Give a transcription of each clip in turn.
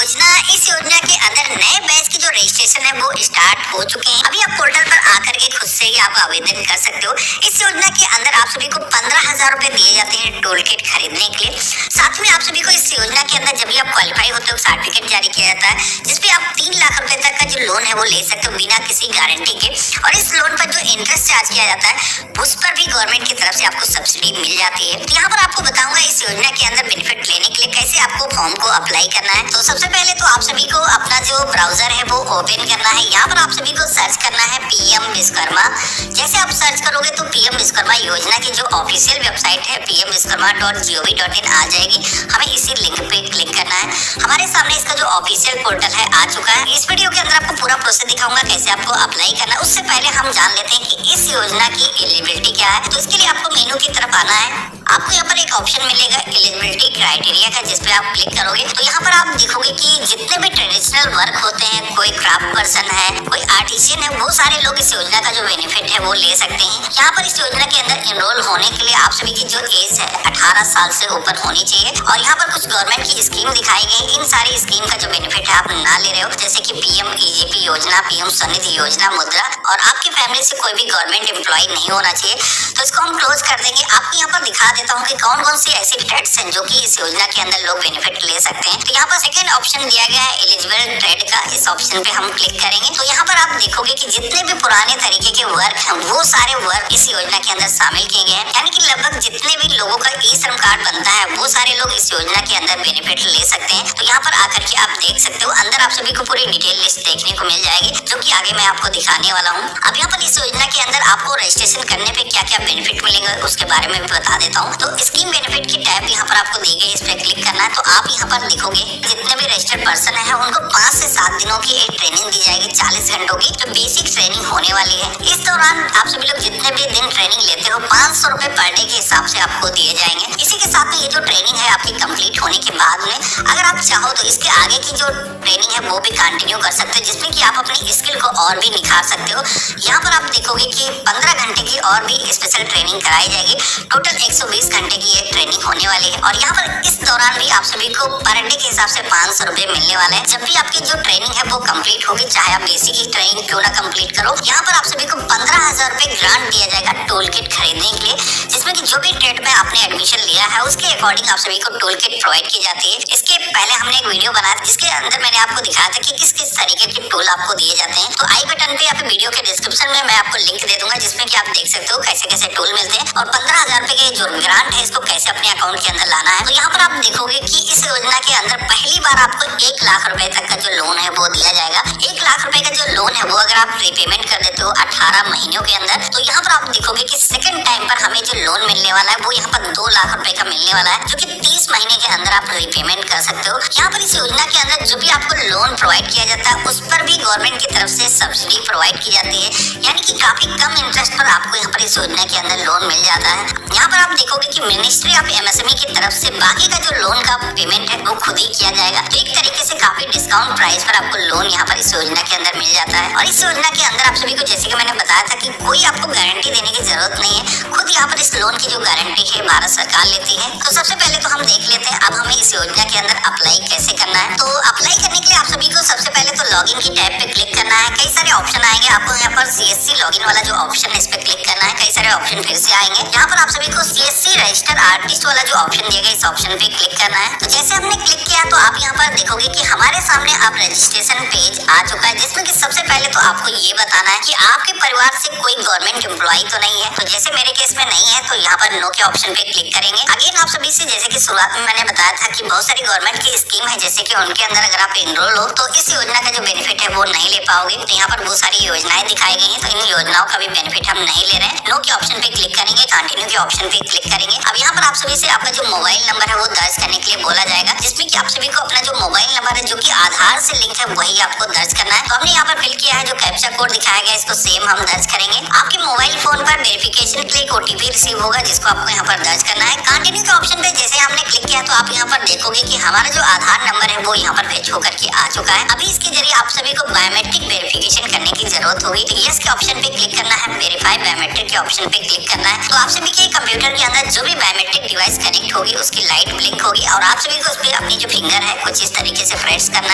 योजना, इस योजना के अंदर नए बैच की जो रजिस्ट्रेशन है वो स्टार्ट हो चुके हैं। अभी आप पोर्टल पर आकर के खुद से ही आप आवेदन कर सकते हो। इस योजना के अंदर आप सभी को 15,000 रुपए दिए जाते हैं टोल किट खरीदने के लिए। साथ में आप सभी को इस योजना के अंदर जब भी आप क्वालिफाई होते हो सर्टिफिकेट जारी किया जाता है, जिसपे आप 3 लाख रुपए तक का जो लोन है वो ले सकते हो बिना किसी गारंटी के। और इस लोन पर जो इंटरेस्ट चार्ज किया जाता है उस पर भी गवर्नमेंट की तरफ से आपको सब्सिडी मिल जाती है। तो यहाँ पर आपको बताऊंगा इस योजना के अंदर बेनिफिट लेने के लिए कैसे आपको फॉर्म को अप्लाई करना है। तो सबसे पहले तो आप सभी को अपना जो ब्राउजर है वो ओपन करना है। यहाँ पर आप सभी को सर्च करना है पीएम विश्वकर्मा। जैसे आप सर्च करोगे तो पीएम विश्वकर्मा योजना की जो ऑफिशियल वेबसाइट है pmvishwakarma.gov.in आ जाएगी। हमें इसी लिंक पे क्लिक करना है। हमारे सामने इसका जो ऑफिशियल पोर्टल है आ चुका है। इस वीडियो के अंदर आपको पूरा प्रोसेस दिखाऊंगा कैसे आपको अप्लाई करना है। उससे पहले हम जान लेते हैं कि इस योजना की एलिजिबिलिटी क्या है। तो इसके लिए आपको मेनू की तरफ आना है। आपको यहाँ पर एक ऑप्शन मिलेगा एलिजिबिलिटी क्राइटेरिया का, जिस पे आप क्लिक करोगे तो यहाँ पर आप देखोगे कि जितने भी ट्रेडिशनल वर्क होते हैं, कोई क्राफ्ट पर्सन है, कोई आर्टिशियन है, वो सारे लोग इस योजना का जो बेनिफिट है वो ले सकते हैं। यहाँ पर इस योजना के अंदर एनरोल होने के लिए आप सभी की जो एज है 18 साल से ऊपर होनी चाहिए। और यहाँ पर कुछ गवर्नमेंट की स्कीम दिखाई गई। इन सारी स्कीम का जो बेनिफिट है आप ना ले रहे हो, जैसे की पीएम ईजीपी योजना, पीएम स्वनिधि योजना, मुद्रा, और आपकी फैमिली से कोई भी गवर्नमेंट एम्प्लॉय नहीं होना चाहिए। तो इसको हम क्लोज कर देंगे। आपको यहाँ पर दिखा देता हूँ कि कौन कौन सी ऐसी ट्रेड्स हैं जो कि इस योजना के अंदर लोग बेनिफिट ले सकते हैं। तो यहाँ पर सेकंड ऑप्शन दिया गया है एलिजिबल ट्रेड का। इस ऑप्शन पे हम क्लिक करेंगे तो यहाँ पर आप देखोगे कि जितने भी पुराने तरीके के वर्क हैं वो सारे वर्क इस योजना के अंदर शामिल किए गए हैं। यानी कि लगभग जितने भी लोगों का ई श्रम कार्ड बनता है वो सारे लोग इस योजना के अंदर बेनिफिट ले सकते हैं। तो यहाँ पर आकर के आप देख सकते हो। अंदर आप सभी को पूरी डिटेल लिस्ट देखने को मिल जाएगी, जो कि आगे मैं आपको दिखाने वाला हूँ। अब यहाँ पर इस योजना के अंदर आपको रजिस्ट्रेशन करने पे क्या क्या बेनिफिट मिलेंगे उसके बारे में बता देता हूँ। तो स्कीम बेनिफिट की टैब यहाँ पर आपको दी गई, इस पे क्लिक करना है। तो आप यहाँ पर देखोगे जितने भी रजिस्टर्ड पर्सन है उनको 5 से 7 दिनों की एक ट्रेनिंग दी जाएगी, 40 घंटों की, जो बेसिक ट्रेनिंग होने वाली है। इस दौरान आप सभी लोग जितने भी दिन ट्रेनिंग लेते हो 500 रुपए पर डे के हिसाब से आपको दिए जाएंगे। इसी के साथ में ये जो ट्रेनिंग है आपकी कंप्लीट होने के बाद में अगर आप चाहो तो इसके आगे की जो ट्रेनिंग है वो भी कंटिन्यू कर सकते हो, जिसमें कि आप अपनी स्किल को और भी निखार सकते हो। यहाँ पर आप देखोगे कि 15 घंटे की और भी स्पेशल ट्रेनिंग कराई जाएगी। टोटल 120 घंटे की ये ट्रेनिंग होने वाली है। और यहाँ पर इस दौरान भी आप सभी को पर डे के हिसाब से 500 रुपए मिलने वाले हैं। जब भी आपकी जो ट्रेनिंग है वो कंप्लीट होगी, चाहे आप बेसिक की ट्रेनिंग क्यों ना कंप्लीट करो, यहाँ पर आप सभी को 15,000 रुपए ग्रांट दिया जाएगा टोल किट खरीदने के लिए, जिसमें कि जो भी ट्रेड में आपने एडमिशन लिया है उसके अकॉर्डिंग आप सभी को टोल किट प्रोवाइड की जाती है। इसके पहले हमने एक वीडियो बनाया जिसके अंदर मैंने आपको दिखाया था कि किस किस तरीके के टोल आपको दिए जाते हैं। तो आई बटन पे या फिर वीडियो के डिस्क्रिप्शन में मैं आपको लिंक दे दूंगा, जिसमें कि आप देख सकते हो कैसे कैसे टोल मिलते हैं और 15,000 रुपए के जो ग्रांट है इसको कैसे अपने अकाउंट के अंदर लाना है। तो यहाँ पर आप देखोगे कि इस योजना के अंदर पहली बार आपको 1 लाख रुपए तक का जो लोन है वो दिया जाएगा। 1 लाख रुपए का जो लोन है वो अगर आप रीपेमेंट कर देते हो 18 महीनों के अंदर, तो यहाँ पर आप देखोगे कि सेकंड टाइम पर हमें जो लोन मिलने वाला है वो यहाँ पर 2 लाख रुपए का मिलने वाला है, जो कि 30 महीने के अंदर आप रीपेमेंट कर सकते हो। यहाँ पर इस योजना के अंदर जो भी आपको लोन प्रोवाइड किया जाता है उस पर भी गवर्नमेंट की तरफ से सब्सिडी प्रोवाइड की जाती है। यानी कि काफी कम इंटरेस्ट पर आपको यहाँ पर इस योजना के अंदर लोन मिल जाता है। यहाँ पर आप देखोगे कि मिनिस्ट्री ऑफ एमएसएमई की तरफ से बाकी का जो लोन का पेमेंट है वो खुद ही किया जाएगा। तो एक तरीके से काफी डिस्काउंट प्राइस पर आपको लोन यहाँ पर इस योजना के अंदर मिल जाता है। और इस योजना के अंदर आप सभी को जैसे कि मैंने बताया था कि कोई आपको गारंटी देने की जरूरत नहीं है, खुद यहाँ पर इस लोन की जो गारंटी है भारत सरकार लेती है। तो सबसे पहले तो हम देख लेते हैं अब हमें इस योजना के अंदर अप्लाई कैसे करना है। तो अप्लाई करने के लिए आप सभी को सबसे पहले तो लॉगिन की टैब पे क्लिक करना है। कई सारे ऑप्शन आएंगे, आपको यहाँ पर सीएससी लॉगिन वाला जो ऑप्शन है इस पे क्लिक करना है। कई सारे ऑप्शन फिर से आएंगे। यहाँ पर आप सभी को सीएससी रजिस्टर आर्टिस्ट वाला जो ऑप्शन दिया गया इस ऑप्शन पे क्लिक करना है। तो जैसे हमने क्लिक किया तो आप यहाँ पर देखोगे कि हमारे सामने अब रजिस्ट्रेशन पेज आ चुका है, जिसमें कि सबसे पहले तो आपको ये बताना है कि आपके परिवार से कोई गवर्नमेंट एम्प्लॉय तो नहीं है। तो जैसे मेरे केस में नहीं है तो यहाँ पर नो के ऑप्शन पे क्लिक करेंगे। अगेन आप सभी से जैसे कि शुरुआत में मैंने बताया था कि बहुत सारी गवर्नमेंट की स्कीम है, जैसे कि उनके अंदर अगर आप एनरोल हो तो इस योजना का जो बेनिफिट है वो नहीं ले पाओगे। तो यहाँ पर बहुत सारी योजनाएं दिखाई गई हैं, तो इन योजनाओं का भी बेनिफिट हम नहीं ले रहे हैं। नो के ऑप्शन पे क्लिक करेंगे, कंटिन्यू के ऑप्शन पे क्लिक करेंगे। अब यहाँ पर आप सभी से आपका जो मोबाइल नंबर है वो दर्ज करने के लिए बोला जाएगा, जिसमें कि आप सभी को अपना जो मोबाइल नंबर है जो कि आधार से लिंक है वही आपको दर्ज करना है। तो हमने यहाँ पर फिल किया है, जो कैप्चा कोड दिखाया गया इसको सेम हम दर्ज करेंगे। आपके मोबाइल फोन पर वेरिफिकेशन के लिए एक ओटीपी रिसीव होगा, जिसको आपको यहाँ पर दर्ज करना है। कंटिन्यू के ऑप्शन पे जैसे हमने क्लिक किया तो आप यहाँ पर देखोगे कि हमारा जो आधार नंबर है वो यहाँ पर फेच होकर के आ चुका है। अभी इसके जरिए आप सभी को बायोमेट्रिक वेरिफिकेशन करने की जरूरत होगी। तो यस के ऑप्शन पे क्लिक करना है, वेरीफाई बायोमेट्रिक के ऑप्शन पे क्लिक करना है। तो आप सभी के कंप्यूटर के अंदर जो भी बायोमेट्रिक डिवाइस कनेक्ट होगी उसकी लाइट ब्लिंक होगी और आप सभी को उस पर अपनी जो फिंगर है कुछ इस तरीके से प्रेस करना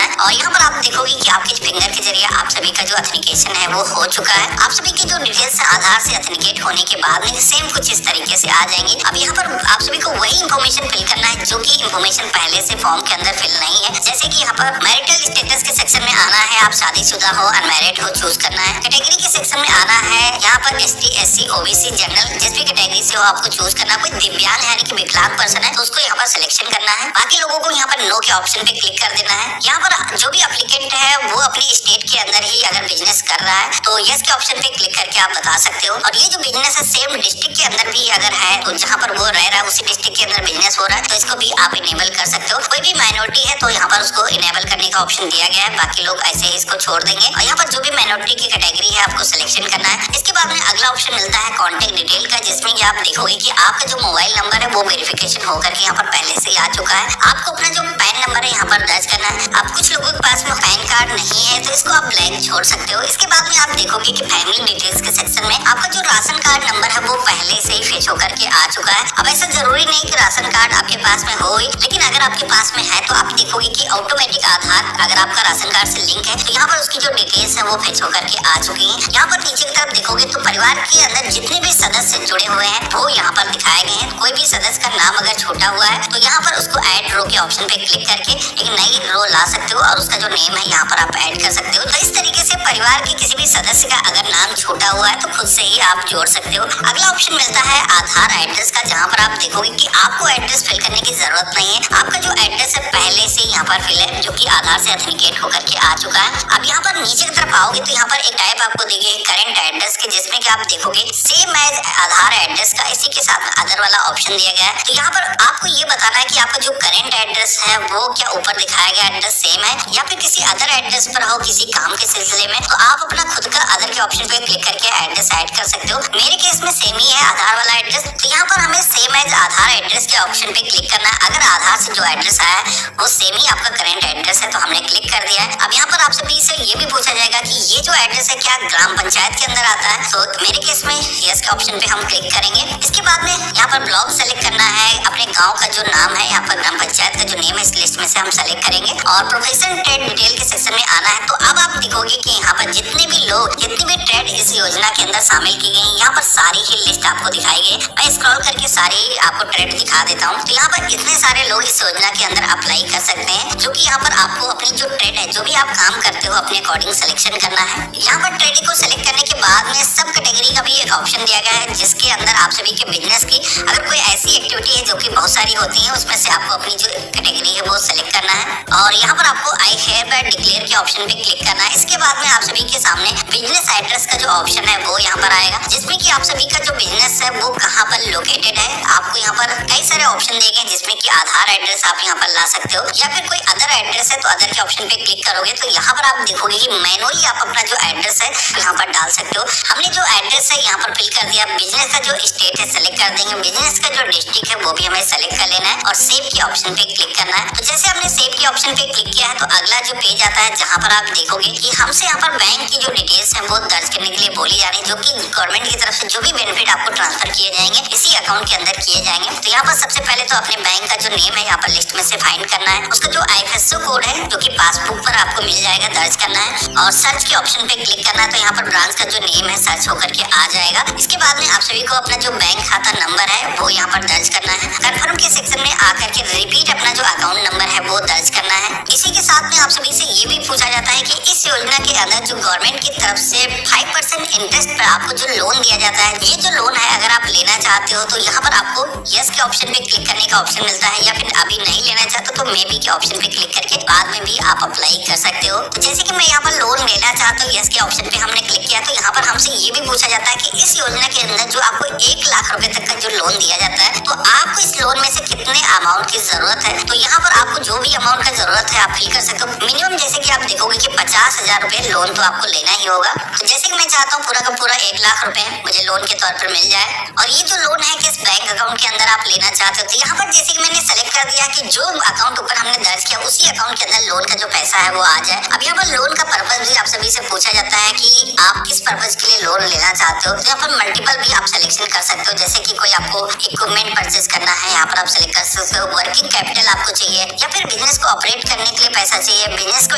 है और यहाँ पर आप देखोगे कि आपके फिंगर के जरिए आप सभी का जो ऑथेंटिकेशन है वो हो चुका है। आप सभी की जो डिटेल्स आधार से ऑथेंटिकेट होने के बाद में सेम कुछ इस तरीके से आ जाएंगे। अब यहाँ पर आप सभी को वही इन्फॉर्मेशन फिल करना है जो कि इन्फॉर्मेशन पहले से फॉर्म के अंदर फिल नहीं है। जैसे कि यहाँ पर मैरिटल स्टेटस के सेक्शन में आना है, आप शादीशुदा हो अनमैरिड हो चूज करना है। कैटेगरी के सेक्शन में आना है, यहाँ पर ST SC OBC जनरल जिस भी कैटेगरी से हो आपको चूज करना है। कोई दिव्यांग यानी कि विकलांग पर्सन है तो उसको यहाँ पर सिलेक्शन करना है। बाकी लोगों को यहाँ पर नो के ऑप्शन पे क्लिक कर देना है। यहाँ पर जो भी एप्लीकेंट है वो अपनी स्टेट के अंदर ही अगर बिजनेस कर रहा है तो यस के ऑप्शन पे क्लिक करके आप बता सकते हो। और ये जो बिजनेस है सेम डिस्ट्रिक्ट के अंदर भी अगर है तो जहाँ पर वो रह रहा है उसी डिस्ट्रिक्ट के अंदर बिजनेस हो रहा है तो इसको भी आप इनेबल कर सकते हो। कोई भी माइनॉरिटी है तो यहाँ पर उसको इनेबल करने का ऑप्शन दिया गया है, बाकी लोग ऐसे ही इसको छोड़ देंगे। और यहाँ पर जो भी माइनॉरिटी की कैटेगरी है आपको सिलेक्शन करना है। इसके बाद में अगला ऑप्शन मिलता है कॉन्टेक्ट डिटेल का, जिसमें कि आप देखोगे कि आपका जो मोबाइल नंबर है वो वेरिफिकेशन होकर के यहाँ पर पहले से आ चुका है। आपको अपना जो पैन नंबर है यहाँ पर दर्ज करना है। अब कुछ लोगों के पास में पैन कार्ड नहीं है तो इसको आप ब्लैंक छोड़ सकते हो। इसके बाद में आप देखोगे कि फैमिली डिटेल्स के सेक्शन में आपका जो राशन कार्ड नंबर है वो पहले से ही फेच होकर के आ चुका है। अब ऐसा जरूरी नहीं कि राशन कार्ड आपके पास में हो, लेकिन अगर आपके पास में है तो आप देखोगे कि ऑटोमेटिक आधार अगर आपका राशन कार्ड से लिंक है तो यहाँ पर उसकी जो डिटेल्स है वो फेच होकर के आ चुकी है। यहाँ पर नीचे की तरफ देखोगे तो परिवार के अंदर जितने भी सदस्य जुड़े हुए हैं वो यहाँ पर दिखाए गए हैं। कोई भी सदस्य का नाम अगर छोटा हुआ है तो यहाँ पर उसको ऐड रो के ऑप्शन पे क्लिक करके एक नई रो ला सकते हो और उसका जो नेम है यहाँ पर आप ऐड कर सकते हो। तो इस तरीके से परिवार के किसी भी सदस्य का अगर नाम छोटा हुआ है तो खुद से ही आप जोड़ सकते हो। अगला ऑप्शन मिलता है आधार एड्रेस का, जहाँ पर आप देखोगे कि आपको एड्रेस फिल करने की जरूरत नहीं है। आपका जो एड्रेस है पहले से यहाँ पर फिल है जो कि आधार से ऑथेंटिकेट होकर के आ चुका है। अब यहाँ पर नीचे की तरफ आओगे तो यहाँ पर एक टाइप आपको देगी करंट एड्रेस की, जिसमें कि आप देखोगे सेम एज आधार एड्रेस का इसी के साथ अदर वाला ऑप्शन दिया गया है। तो यहाँ पर आपको ये बताना है कि आपका जो करंट एड्रेस है वो क्या ऊपर दिखाया गया एड्रेस सेम है या फिर किसी अदर एड्रेस पर हो किसी काम के सिलसिले में, तो आप अपना खुद का अदर के ऑप्शन पे क्लिक करके एड्रेस ऐड कर सकते हो। मेरे केस में सेम ही है आधार वाला एड्रेस, तो यहाँ पर हमें सेम एज आधार एड्रेस के ऑप्शन पे क्लिक करना है। अगर आधार से जो एड्रेस आया है वो सेम ही आपका करंट एड्रेस है तो हमने क्लिक कर दिया है। अब यहाँ पर आपसे भी से ये भी पूछा जाएगा कि ये जो एड्रेस है क्या ग्राम पंचायत के अंदर आता है, तो मेरे केस में यस के ऑप्शन पे हम क्लिक करेंगे। इसके बाद में यहाँ पर ब्लॉक सेलेक्ट करना है, अपने गाँव का जो नाम है यहाँ पर ग्राम पंचायत का जो नेम है इस लिस्ट में से हम सेलेक्ट करेंगे और प्रोफेशन ट्रेड डिटेल के सेक्शन में आना है। तो अब आप देखोगे कि यहाँ पर जितने भी लोग जितनी भी ट्रेड इस योजना के अंदर शामिल की गई यहाँ पर सारी ही लिस्ट आपको दिखाई गई। मैं स्क्रॉल करके सारी आपको ट्रेड दिखा देता हूँ। तो यहाँ पर इतने सारे लोग इस योजना के अंदर अप्लाई कर सकते हैं, जो कि यहाँ पर आपको अपनी जो ट्रेड है जो भी आप काम करते हो अपने अकॉर्डिंग सिलेक्शन करना है। यहाँ पर ट्रेड को सिलेक्ट करने के बाद में सब कैटेगरी का भी एक ऑप्शन दिया गया है, जिसके अंदर आप सभी के बिजनेस की अगर कोई ऐसी एक्टिविटी है जो कि बहुत सारी होती है उसमें से आपको अपनी जो कैटेगरी है वो सिलेक्ट करना है और यहाँ पर आपको आई हेयर बाय डिक्लेयर के ऑप्शन पे क्लिक करना है। इसके बाद में आप सभी के सामने बिजनेस एड्रेस का जो ऑप्शन है वो यहाँ पर आएगा, जिसमें कि आप सभी का जो बिजनेस है वो कहाँ पर लोकेटेड है। आपको यहाँ पर कई सारे ऑप्शन दिए गए जिसमें कि आधार एड्रेस आप यहाँ पर ला सकते हो या फिर कोई अदर एड्रेस है तो अदर के ऑप्शन पे क्लिक करोगे तो यहाँ पर आप देखोगे कि मैनुअली आप अपना जो एड्रेस है यहाँ पर डाल सकते हो। हमने जो एड्रेस है यहाँ पर फिल कर दिया। बिजनेस का जो स्टेट है सेलेक्ट कर देंगे, बिजनेस का जो डिस्ट्रिक्ट है वो भी हमें सेलेक्ट कर लेना है और सेव के ऑप्शन पे क्लिक करना है। तो जैसे हमने सेव के ऑप्शन पे क्लिक किया है तो अगला जो पेज आता है जहाँ पर आप देखोगे कि हमसे यहाँ पर बैंक की जो डिटेल्स है वो दर्ज करने के लिए बोली जा रही है, जो कि गवर्नमेंट की तरफ से जो भी बेनिफिट आपको ट्रांसफर किए जाएंगे इसी अकाउंट के अंदर किए जाएंगे। तो यहाँ पर सबसे पहले तो अपने बैंक का जो नेम है यहाँ पर लिस्ट में से फाइंड करना है, उसका जो IFSC कोड है जो कि पासबुक पर आपको मिल जाएगा दर्ज करना है और सर्च के ऑप्शन पे क्लिक करना है। तो यहाँ पर ब्रांच का जो नेम है सर्च होकर के आ जाएगा। इसके बाद में आप सभी को अपना जो बैंक खाता नंबर है वो यहाँ पर दर्ज करना है। कंफर्म के सेक्शन में आकर के रिपीट अपना जो अकाउंट नंबर है वो दर्ज करना है। इसी के साथ में आप सभी से ये भी पूछा जाता है कि इस योजना के अंदर जो गवर्नमेंट की तरफ से 5% इंटरेस्ट पर आपको जो लोन दिया जाता है, ये जो लोन है अगर आप लेना चाहते हो तो यहाँ पर आपको यस के ऑप्शन पे क्लिक करने का ऑप्शन मिलता है या फिर अभी नहीं लेना चाहते तो मे बी के ऑप्शन पे क्लिक करके बाद में भी आप अप्लाई कर सकते हो। तो जैसे कि मैं यहाँ पर लोन लेना चाहता हूँ, यस के ऑप्शन पे हमने क्लिक किया तो यहाँ पर हमसे ये भी पूछा जाता है कि इस योजना के अंदर जो आपको 1 लाख रुपए तक का जो लोन दिया जाता है तो आपको इस लोन में से कितने अमाउंट की जरूरत है। तो यहाँ पर आपको जो भी अमाउंट का जरूरत है आप फिल कर सकते हो। मिनिमम जैसे कि आप आप देखोगे कि 50,000 रुपए लोन तो आपको लेना ही होगा। तो जैसे कि मैं चाहता हूँ पूरा का पूरा 1 लाख रुपए मुझे लोन के तौर पर मिल जाए, और ये जो लोन है किस बैंक अकाउंट के अंदर आप लेना चाहते हो, तो यहाँ पर जैसे कि मैंने सेलेक्ट कर दिया कि जो अकाउंट ऊपर हमने दर्ज किया उसी अकाउंट के अंदर लोन का जो पैसा है वो आ जाए। अब यहाँ पर लोन का पर्पज भी आप सभी से पूछा जाता है कि आप किस पर्पज के लिए लोन लेना चाहते हो। तो यहाँ पर मल्टीपल भी आप सिलेक्शन कर सकते हो, जैसे कि कोई आपको इक्विपमेंट परचेज करना है, यहाँ पर आप सिलेक्ट कर सकते हो। वर्किंग कैपिटल आपको चाहिए, या फिर बिजनेस को ऑपरेट करने के लिए पैसा चाहिए, बिजनेस को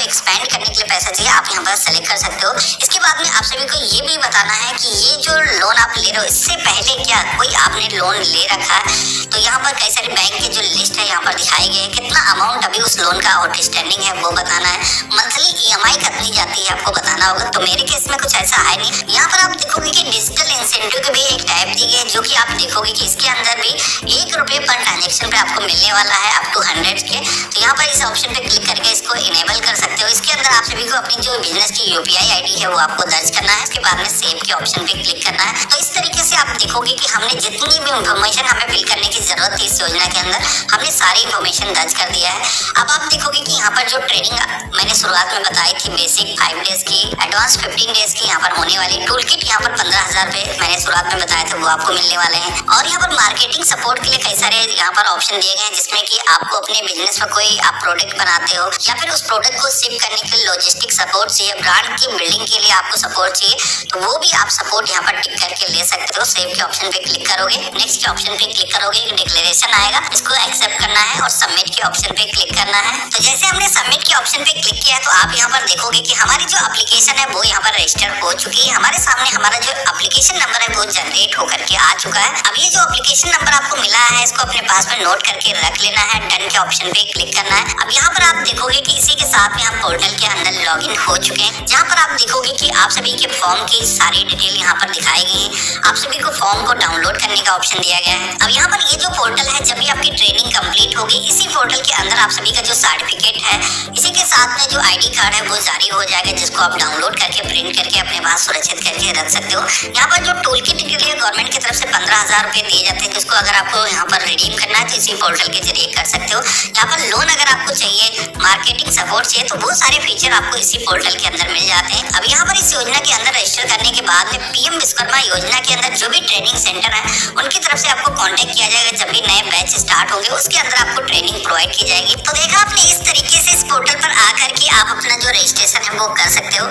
एक्सपेंड करने के लिए पैसा चाहिए, आप यहाँ पर सेलेक्ट कर सकते हो। इसके बाद में आप सभी को ये भी बताना है कि ये जो लोन आप ले रहे हो इससे पहले क्या कोई आपने लोन ले रखा है। तो यहाँ पर कई सारे बैंक की जो लिस्ट है यहाँ पर दिखाई गई है, कितना अमाउंट अभी उस लोन का आउटस्टैंडिंग है वो बताना है, मंथली ईएमआई कितनी जाती है आपको बताना होगा। तो मेरे केस में कुछ ऐसा है नहीं। यहाँ पर आप देखोगे कि डिजिटल इंसेंटिव की भी एक टाइप दी है, जो कि आप देखोगे कि इसके अंदर भी ₹1 पर ट्रांजेक्शन पे आपको मिलने वाला है अप टू 100 के। तो यहाँ पर इस ऑप्शन पे क्लिक करके इसको इनेबल कर सकते हो। इसके अंदर आप सभी को अपनी जो बिजनेस की यूपीआई आईडी है वो आपको दर्ज करना है, इसके बाद में सेव के ऑप्शन पे क्लिक करना है। तो इस तरीके से आप देखोगे कि हमने जितनी भी इंफॉर्मेशन हमें फिल करने की जरूरत थी इस योजना के अंदर, हमने सारी इंफॉर्मेशन दर्ज कर दिया है। अब आप देखोगे कि यहाँ पर जो ट्रेनिंग मैंने शुरुआत में बताई थी, बेसिक 5 डेज की, एडवांस 15 डेज की यहाँ पर होने वाली, टूल किट यहाँ पर 15,000 रुपए मैंने शुरुआत में बताया था वो आपको मिलने वाले हैं। और यहाँ पर मार्केटिंग सपोर्ट के लिए कई सारे यहाँ पर ऑप्शन दिए गए हैं, जिसमें कि आपको अपने बिजनेस में कोई आप प्रोडक्ट बनाते हो या फिर उस प्रोडक्ट को शिप करने के लिए लॉजिस्टिक सपोर्ट चाहिए, ब्रांड की बिल्डिंग के लिए आपको सपोर्ट चाहिए, तो वो भी आप सपोर्ट यहाँ पर टिक करके ले सकते हो। सेव के ऑप्शन पे क्लिक करोगे, नेक्स्ट के ऑप्शन पे क्लिक करोगे, एक डिक्लेरेशन आएगा, इसको एक्सेप्ट करना है और सबमिट के ऑप्शन पे क्लिक करना है। तो जैसे हमने सबमिट के ऑप्शन पे क्लिक किया है तो आप यहाँ पर देखोगे कि हमारी जो एप्लीकेशन है वो यहाँ पर रजिस्टर हो चुकी है। हमारे सामने हमारा जो एप्लीकेशन नंबर है वो जनरेट होकर के आ चुका है। अब ये जो एप्लीकेशन नंबर आपको मिला है इसको अपने पास में नोट करके रख लेना है, डन के ऑप्शन पे क्लिक करना है। अब यहाँ पर आप देखोगे कि इसी के साथ में आप पोर्टल के अंदर लॉगिन हो चुके हैं, जहाँ पर आप देखोगे कि आप सभी के फॉर्म की सारी डिटेल यहाँ पर दिखाई गई है। आप सभी को फॉर्म को डाउनलोड करने का ऑप्शन दिया गया है। अब यहाँ पर ये जो पोर्टल है, जब भी आपकी ट्रेनिंग कंप्लीट होगी इसी पोर्टल के अंदर आप सभी का जो सर्टिफिकेट है, इसी के साथ में जो आईडी कार्ड है वो जारी हो जाएगा, जिसको आप डाउनलोड करके प्रिंट करके अपने पास सुरक्षित करके रख सकते हो। यहाँ पर जो टूल किट के लिए गवर्नमेंट की तरफ से 15,000 रुपए दिए जाते हैं, जिसको अगर आपको यहाँ पर रिडीम करना है तो इसी पोर्टल के जरिए कर सकते हो। यहाँ पर लोन अगर आपको चाहिए, मार्केटिंग सपोर्ट चाहिए, तो वो सारे फीचर आपको इसी पोर्टल के अंदर मिल जाते हैं। अब यहाँ पर इस योजना के अंदर रजिस्टर करने के बाद में पीएम विश्वकर्मा योजना के अंदर जो भी ट्रेनिंग सेंटर है उनकी तरफ से आपको कांटेक्ट किया जाएगा। जब भी नए बैच स्टार्ट होंगे उसके अंदर आपको ट्रेनिंग प्रोवाइड की जाएगी। तो देखा आपने, इस तरीके से इस पोर्टल पर आकर के आप अपना जो रजिस्ट्रेशन है वो कर सकते हो।